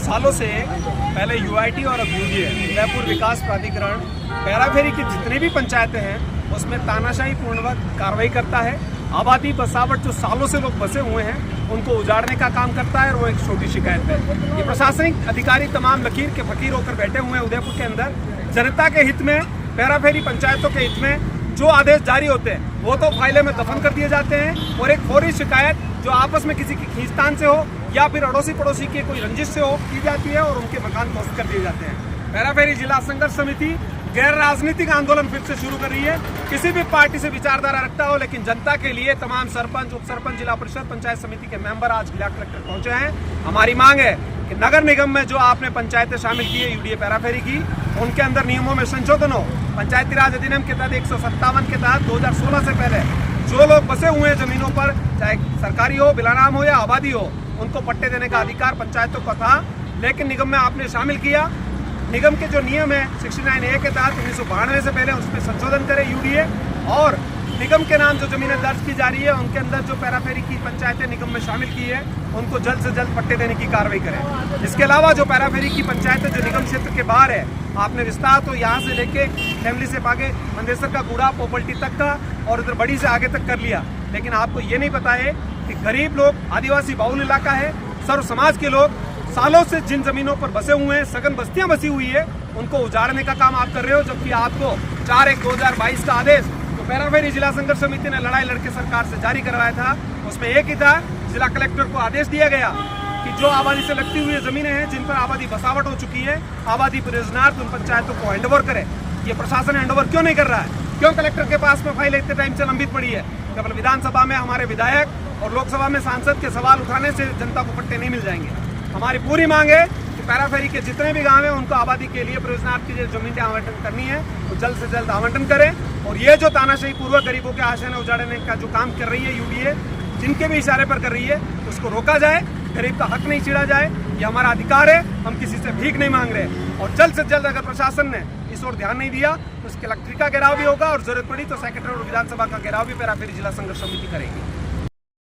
सालों से पहले यूआईटी और अब यूडीए उदयपुर विकास प्राधिकरण पैराफेरी की जितनी भी पंचायतें हैं उसमें तानाशाही पूर्वक कार्रवाई करता है। आबादी बसावट जो सालों से लोग बसे हुए हैं उनको उजाड़ने का काम करता है और वो एक छोटी शिकायत है। ये प्रशासनिक अधिकारी तमाम लकीर के फकीर होकर बैठे हुए हैं उदयपुर के अंदर। जनता के हित में, पैराफेरी पंचायतों के हित में जो आदेश जारी होते हैं वो तो फाइलें में दफन कर दिए जाते हैं और एक फौरी शिकायत जो आपस में किसी की खींचतान से हो या फिर अड़ोसी पड़ोसी की कोई रंजिश से हो की जाती है और उनके मकान ध्वस्त कर दिए जाते हैं। पैराफेरी जिला संघर्ष समिति गैर राजनीतिक आंदोलन फिर से शुरू कर रही है। किसी भी पार्टी से विचारधारा रखता हो लेकिन जनता के लिए तमाम सरपंच, उप सरपंच, जिला परिषद, पंचायत समिति के मेंबर आज जिला कलेक्टर पहुंचे हैं। हमारी मांग है कि नगर निगम में जो आपने पंचायतें शामिल की है यूडीए पैराफेरी की, उनके अंदर नियमों में संशोधन हो। पंचायती राज अधिनियम के तहत 157 के तहत 2016 से पहले जो लोग बसे हुए हैं जमीनों पर, चाहे सरकारी हो, बिलानाम हो या आबादी हो, उनको पट्टे देने का अधिकार पंचायतों का था। लेकिन निगम में आपने शामिल किया। निगम के जो नियम है 69A के तहत 1992 से पहले उसमें संशोधन करे यूडीए, और निगम के नाम जो जमीनें दर्ज की जा रही है उनके अंदर जो पैराफेरी की पंचायतें निगम में शामिल की है उनको जल्द से जल्द पट्टे देने की कार्रवाई करें। इसके अलावा जो पैराफेरी की पंचायतें जो निगम क्षेत्र के बाहर है, आपने विस्तार तो यहाँ से लेके फैमिली से आगे मंदेसर का कूड़ा पोपल्टी तक का और उधर बड़ी से आगे तक कर लिया, लेकिन आपको ये नहीं पता है कि गरीब लोग, आदिवासी बहुल इलाका है, सर्व समाज के लोग सालों से जिन जमीनों पर बसे हुए हैं, सघन बस्तियां बसी हुई है, उनको उजाड़ने का काम आप कर रहे हो। जबकि आपको 4/1/2022 का आदेश तो पैराफेरी जिला संघर्ष समिति ने लड़ाई लड़के सरकार से जारी करवाया था, उसमें एक ही था, जिला कलेक्टर को आदेश दिया गया कि जो आबादी से लगती हुई जमीनें हैं जिन पर आबादी बसावट हो चुकी है, आबादी परियोजनार्थ उन पंचायतों को हैंडओवर करे। ये प्रशासन हैंडओवर क्यों नहीं कर रहा है? क्यों कलेक्टर के पास में फाइल इतने टाइम से लंबित पड़ी है? केवल विधानसभा में हमारे विधायक और लोकसभा में सांसद के सवाल उठाने से जनता को पट्टे नहीं मिल जाएंगे। हमारी पूरी मांग है कि पैराफेरी के जितने भी गांव हैं उनको आबादी के लिए परियोजनार्थ की जमीन आवंटन करनी है तो जल्द से जल्द आवंटन करें। और ये जो तानाशाही पूर्वक गरीबों के आशय उजाड़ने का जो काम कर रही है यूडीए, जिनके भी इशारे पर कर रही है, उसको रोका जाए। गरीब का हक नहीं छीना जाए, ये हमारा अधिकार है, हम किसी से भीख नहीं मांग रहे। और जल्द से जल्द अगर प्रशासन ने इस ओर ध्यान नहीं दिया तो उसके कलेक्ट्री का घेराव भी होगा और जरूरत पड़ी तो सेक्रेटरी और विधानसभा का घेराव भी पैराफेरी जिला संघर्ष समिति करेगी।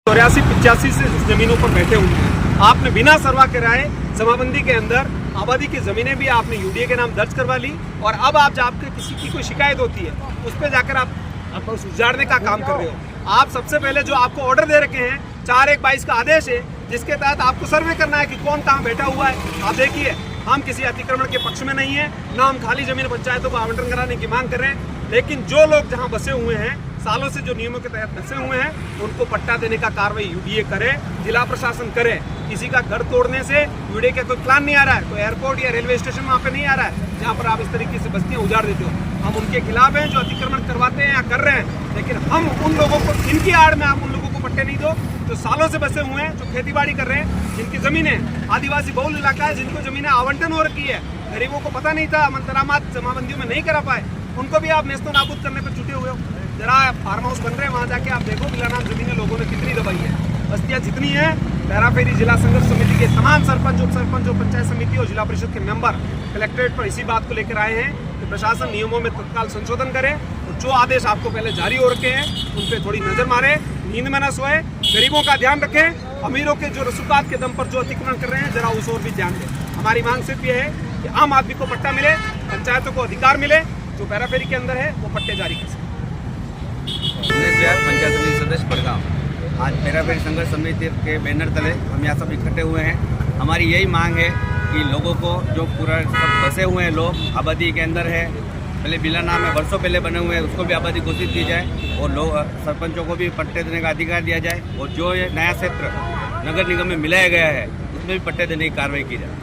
84-85 से जमीनों पर बैठे हुए हैं, आपने बिना सरवा कराए जमाबंदी के अंदर आबादी की जमीनें भी आपने यूडीए के नाम दर्ज करवा ली और अब आप जब किसी की कोई शिकायत होती है उस पर जाकर आप उजाड़ने का काम कर रहे हो। आप सबसे पहले जो आपको ऑर्डर दे रखे हैं 4/1/22 का आदेश है जिसके तहत आपको सर्वे करना है कि कौन कहाँ बैठा हुआ है। आप देखिए, हम किसी अतिक्रमण के पक्ष में नहीं है, ना हम खाली जमीन पंचायतों को आवंटन कराने की मांग कर रहे हैं, लेकिन जो लोग जहाँ बसे हुए हैं, सालों से जो नियमों के तहत बसे हुए हैं, उनको पट्टा देने का कार्रवाई यूडीए करे, जिला प्रशासन करे। किसी का घर तोड़ने से यूडीए का कोई प्लान नहीं आ रहा है, कोई एयरपोर्ट या रेलवे स्टेशन वहाँ पे नहीं आ रहा है जहाँ पर आप इस तरीके से बस्तियाँ उजाड़ देते हो। हम उनके खिलाफ हैं जो अतिक्रमण करवाते हैं या कर रहे हैं, लेकिन हम उन लोगों को, इनकी आड़ में आप उन लोगों को पट्टे नहीं दो जो सालों से बसे हुए हैं, जो खेती बाड़ी कर रहे हैं, जिनकी जमीनें आदिवासी बहुल इलाका है, जिनको जमीनें आवंटन हो रखी है, गरीबों को पता नहीं था, मंतरामात जमाबंदियों में नहीं करा पाए, उनको भी आप नेस्तो नाबूद करने पर जुटे हुए हो। जरा फार्म हाउस बन रहे हैं, वहाँ जाके आप देखो बिलानाम जमीनें लोगों ने कितनी दबाई है। बस्तियाँ जितनी हैं, पैराफेरी जिला संघर्ष समिति के तमाम सरपंच, उप सरपंच और पंचायत समिति और जिला परिषद के मेंबर कलेक्ट्रेट पर इसी बात को लेकर आए हैं कि प्रशासन नियमों में तत्काल संशोधन करे और जो आदेश आपको पहले जारी हो रखे हैं उन पर थोड़ी नजर मारे, नींद में न सोए, गरीबों का ध्यान रखें। अमीरों के जो रसूखात के दम पर जो अतिक्रमण कर रहे हैं जरा उस ओर भी ध्यान दें। हमारी मांग सिर्फ ये है कि आम आदमी को पट्टा मिले, पंचायतों को अधिकार मिले, जो पैराफेरी के अंदर है वो पट्टे जारी कर सकें। पंचायत समिति सदस्य बड़गांव, आज पैराफेरी संघर्ष समिति के बैनर तले हम यहाँ सब इकट्ठे हुए हैं। हमारी यही मांग है कि लोगों को, जो पूरा सब बसे हुए हैं लोग आबादी के अंदर है, पहले बिलानाम में वर्षों पहले बने हुए हैं, उसको भी आबादी घोषित की जाए और लोग सरपंचों को भी पट्टे देने का अधिकार दिया जाए और जो ये नया क्षेत्र नगर निगम में मिलाया गया है उसमें भी पट्टे देने की कार्रवाई की जाए।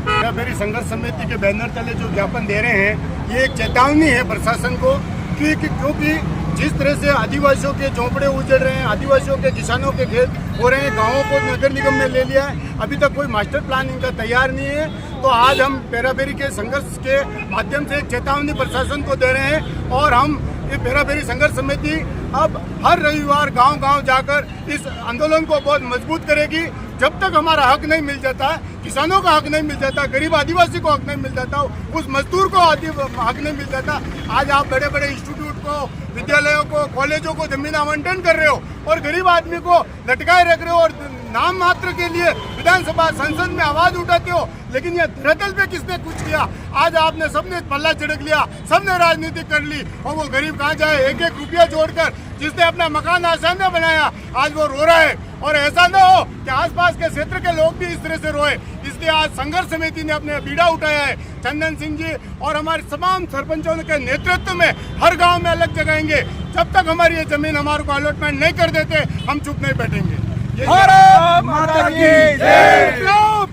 पैराफेरी संघर्ष समिति के बैनर तले जो ज्ञापन दे रहे हैं, ये एक चेतावनी है प्रशासन को क्योंकि जिस तरह से आदिवासियों के झोंपड़े उजड़ रहे हैं, आदिवासियों के किसानों के खेत हो रहे हैं, गांवों को नगर निगम में ले लिया है, अभी तक कोई मास्टर प्लान इनका तैयार नहीं है। तो आज हम पैराफेरी के संघर्ष के माध्यम से एक चेतावनी प्रशासन को दे रहे हैं और हम ये पैराफेरी संघर्ष समिति अब हर रविवार गांव-गांव जाकर इस आंदोलन को बहुत मजबूत करेगी। जब तक हमारा हक नहीं मिल जाता, किसानों का हक नहीं मिल जाता, गरीब आदिवासी को हक नहीं मिल जाता, उस मजदूर को हक नहीं मिल जाता। आज आप बड़े बड़े इंस्टीट्यूट को, विद्यालयों को, कॉलेजों को जमीन आवंटन कर रहे हो और गरीब आदमी को लटकाए रख रहे हो और नाम मात्र के लिए विधानसभा संसद में आवाज उठाते हो, लेकिन ये धरातल पे किसने कुछ किया? आज आपने सबने पल्ला झड़क लिया, सबने राजनीति कर ली, और वो गरीब कहाँ जाए? एक एक रुपया जोड़कर जिसने अपना मकान आसानी बनाया आज वो रो रहा है। और ऐसा ना हो कि आसपास के क्षेत्र के लोग भी इस तरह से रोए, इसलिए आज संघर्ष समिति ने अपने बीड़ा उठाया है। चंदन सिंह जी और हमारे तमाम सरपंचों के नेतृत्व में हर गांव में अलग जगाएंगे। जब तक हमारी ये जमीन हमारे को अलॉटमेंट नहीं कर देते हम चुप नहीं बैठेंगे। भारत माता की जय। इंकलाब!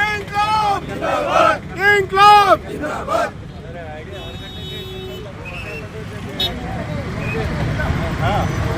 इंकलाब! इंकलाब! हाँ।